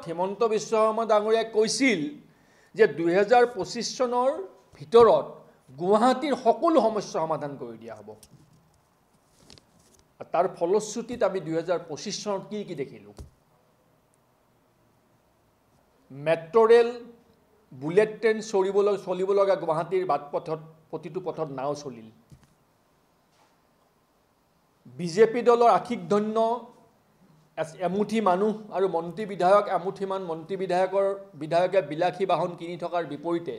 হিমন্ত বিশ্ব শৰ্মা ডাঙৰীয়াই কৈছিল যে 2025 চনৰ ভিতৰত গুৱাহাটীৰ সকলো সমস্যা সমাধান কৰি দিয়া হ'ব। তাৰ ফলশ্ৰুতিত আমি 2025 চনত কি দেখিলোঁ? মেট্ৰ' ৰেল, বুলেট ট্ৰেইন চলিব লগা গুৱাহাটীৰ বাটপথত প্ৰতিটো পথত নাও চলিল। বিজেপি দলৰ আশিক ধন্য এমুঠি মানুহ আৰু মন্ত্ৰী বিধায়ক এমুঠিমান মন্ত্ৰী বিধায়কে বিলাসী বাহন কিনি থকাৰ বিপৰীতে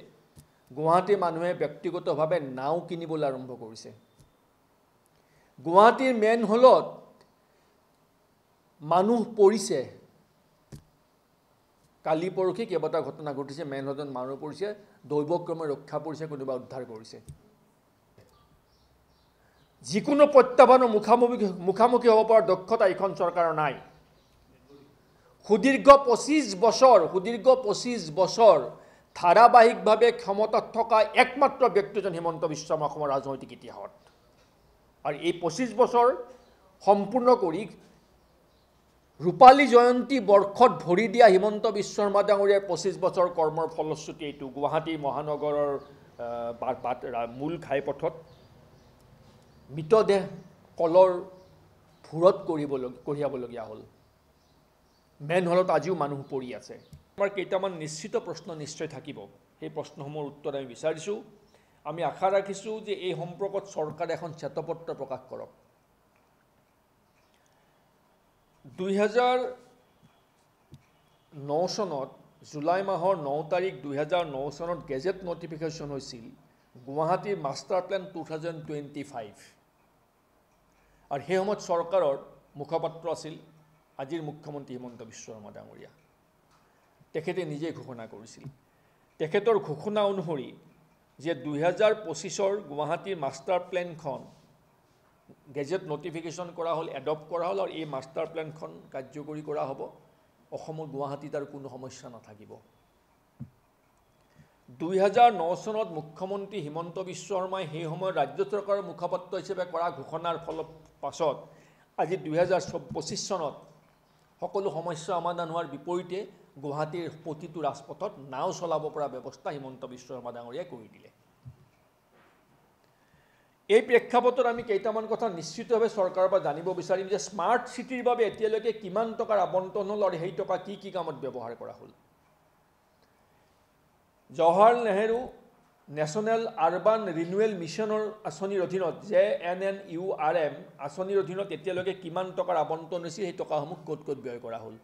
গুৱাহাটীৰ মানুহে ব্যক্তিগতভাৱে নাও কিনিবলৈ আৰম্ভ কৰিছে। গুৱাহাটীৰ মেইন হলত মানুহ পৰিছে। কালি পৰহি কেইবাটাও ঘটনা ঘটিছে। মেইন হলত মানুহ পৰিছে, দৈৱক্ৰমে ৰক্ষা পৰিছে, কোনোবা উদ্ধাৰ কৰিছে। যিকোনো প্ৰত্যাহ্বানৰ মুখামুখি হ'ব পৰা দক্ষতা এইখন চৰকাৰৰ নাই। সুদীৰ্ঘ 25 বছৰ ধাৰাবাহিকভাৱে ক্ষমতাত থকা একমাত্ৰ ব্যক্তিজন হিমন্ত বিশ্ব শৰ্মা অসমৰ ৰাজনৈতিক ইতিহাসত। আৰু এই 25 বছৰ সম্পূৰ্ণ কৰি ৰূপালী জয়ন্তী বৰ্ষত ভৰি দিয়া হিমন্ত বিশ্ব শৰ্মা ডাঙৰীয়াৰ 25 বছৰ কৰ্মৰ ফলশ্ৰুতি এইটো। গুৱাহাটী মহানগৰৰ মূল ঘাইপথত মৃতদেহ কলৰ ভূৰত কঢ়িয়াবলগীয়া হ'ল। মেইন হলত আজিও মানুহ পৰি আছে। আমাৰ কেইটামান নিশ্চিত প্ৰশ্ন নিশ্চয় থাকিব। সেই প্ৰশ্নসমূহৰ উত্তৰ আমি বিচাৰিছোঁ। আমি আশা ৰাখিছোঁ যে এই সম্পৰ্কত চৰকাৰে এখন শ্বেতপত্ৰ প্ৰকাশ কৰক। 2009 চনত জুলাই মাহৰ 9 তাৰিখ 2009 চনত গেজেট নটিফিকেশ্যন হৈছিল গুৱাহাটীৰ মাষ্টাৰ প্লেন 2025। আৰু সেই সময়ত চৰকাৰৰ মুখপাত্ৰ আছিল আজিৰ মুখ্যমন্ত্ৰী হিমন্ত বিশ্ব শৰ্মা ডাঙৰীয়া। তেখেতে নিজে ঘোষণা কৰিছিল। তেখেতৰ ঘোষণা অনুসৰি যে 2025 গুৱাহাটীৰ মাষ্টাৰ প্লেনখন গেজেট নটিফিকেশ্যন কৰা হ'ল, এডপ্ট কৰা হ'ল, আৰু এই মাষ্টাৰ প্লেনখন কাৰ্যকৰী কৰা হ'ব। অসমৰ গুৱাহাটীত আৰু কোনো সমস্যা নাথাকিব। 2009 চনত মুখ্যমন্ত্ৰী হিমন্ত বিশ্ব শৰ্মাই সেই সময়ত ৰাজ্য চৰকাৰৰ মুখপাত্ৰ হিচাপে কৰা ঘোষণাৰ পাছত আজি 2025 চনত সকলো সমস্যা সমাধান হোৱাৰ বিপৰীতে গুৱাহাটীৰ প্ৰতিটো ৰাজপথত নাও চলাব পৰা ব্যৱস্থা হিমন্ত বিশ্ব শৰ্মা ডাঙৰীয়াই কৰি দিলে। এই প্ৰেক্ষাপটত আমি কেইটামান কথা নিশ্চিতভাৱে চৰকাৰৰ পৰা জানিব বিচাৰিম যে স্মাৰ্ট চিটিৰ বাবে এতিয়ালৈকে কিমান টকাৰ আবণ্টন হ'ল আৰু সেই টকা কি কামত ব্যৱহাৰ কৰা হ'ল। Jawaharlal Nehru national urban renewal মিছনৰ আঁচনিৰ অধীনত JNNURM আঁচনিৰ অধীনত এতিয়ালৈকে কিমান টকাৰ আবণ্টন হৈছিল, সেই টকাসমূহ ক'ত ব্যয় কৰা হ'ল।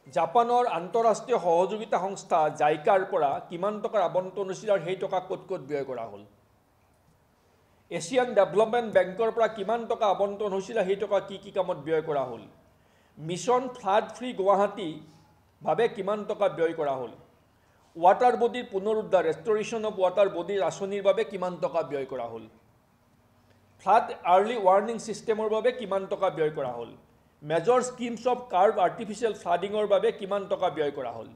জাপানৰ আন্তঃৰাষ্ট্ৰীয় সহযোগিতা সংস্থা জাইকাৰ পৰা কিমান টকাৰ আবণ্টন হৈছিল আৰু সেই টকা ক'ত ব্যয় কৰা হ'ল। এছিয়ান ডেভেলপমেণ্ট বেংকৰ পৰা কিমান টকা আবণ্টন হৈছিল, সেই টকা কি কামত ব্যয় কৰা হ'ল। মিছন ফ্লাড ফ্ৰী গুৱাহাটী বাবে কিমান টকা ব্যয় কৰা হ'ল। ৱাটাৰ বডিৰ পুনৰুদ্ধাৰ ৰেষ্টৰেশ্যন অফ ৱাটাৰ বডিৰ আঁচনিৰ বাবে কিমান টকা ব্যয় কৰা হ'ল। ফ্লাড আৰ্লি ৱাৰ্ণিং ছিষ্টেমৰ বাবে কিমান টকা ব্যয় কৰা হ'ল। Major schemes of curb artificial ফ্লাডিঙৰ বাবে কিমান টকা ব্যয় কৰা হ'ল।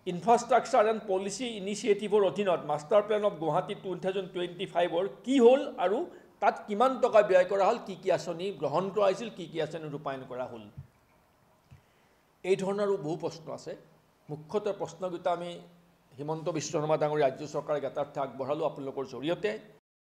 ইনফ্ৰাষ্ট্ৰাকচাৰ এণ্ড পলিচি ইনিচিয়েটিভৰ অধীনত মাষ্টাৰ প্লেন অফ গুৱাহাটী 2025 কি হ'ল আৰু তাত কিমান টকা ব্যয় কৰা হ'ল, কি আঁচনি গ্ৰহণ কৰা হৈছিল, কি আঁচনি ৰূপায়ণ কৰা হ'ল। এই ধৰণৰো বহু প্ৰশ্ন আছে। মুখ্যতঃ প্ৰশ্নকেইটা আমি হিমন্ত বিশ্ব শৰ্মা ডাঙৰীয়া ৰাজ্য চৰকাৰক যথাৰ্থে আগবঢ়ালোঁ আপোনালোকৰ জৰিয়তে।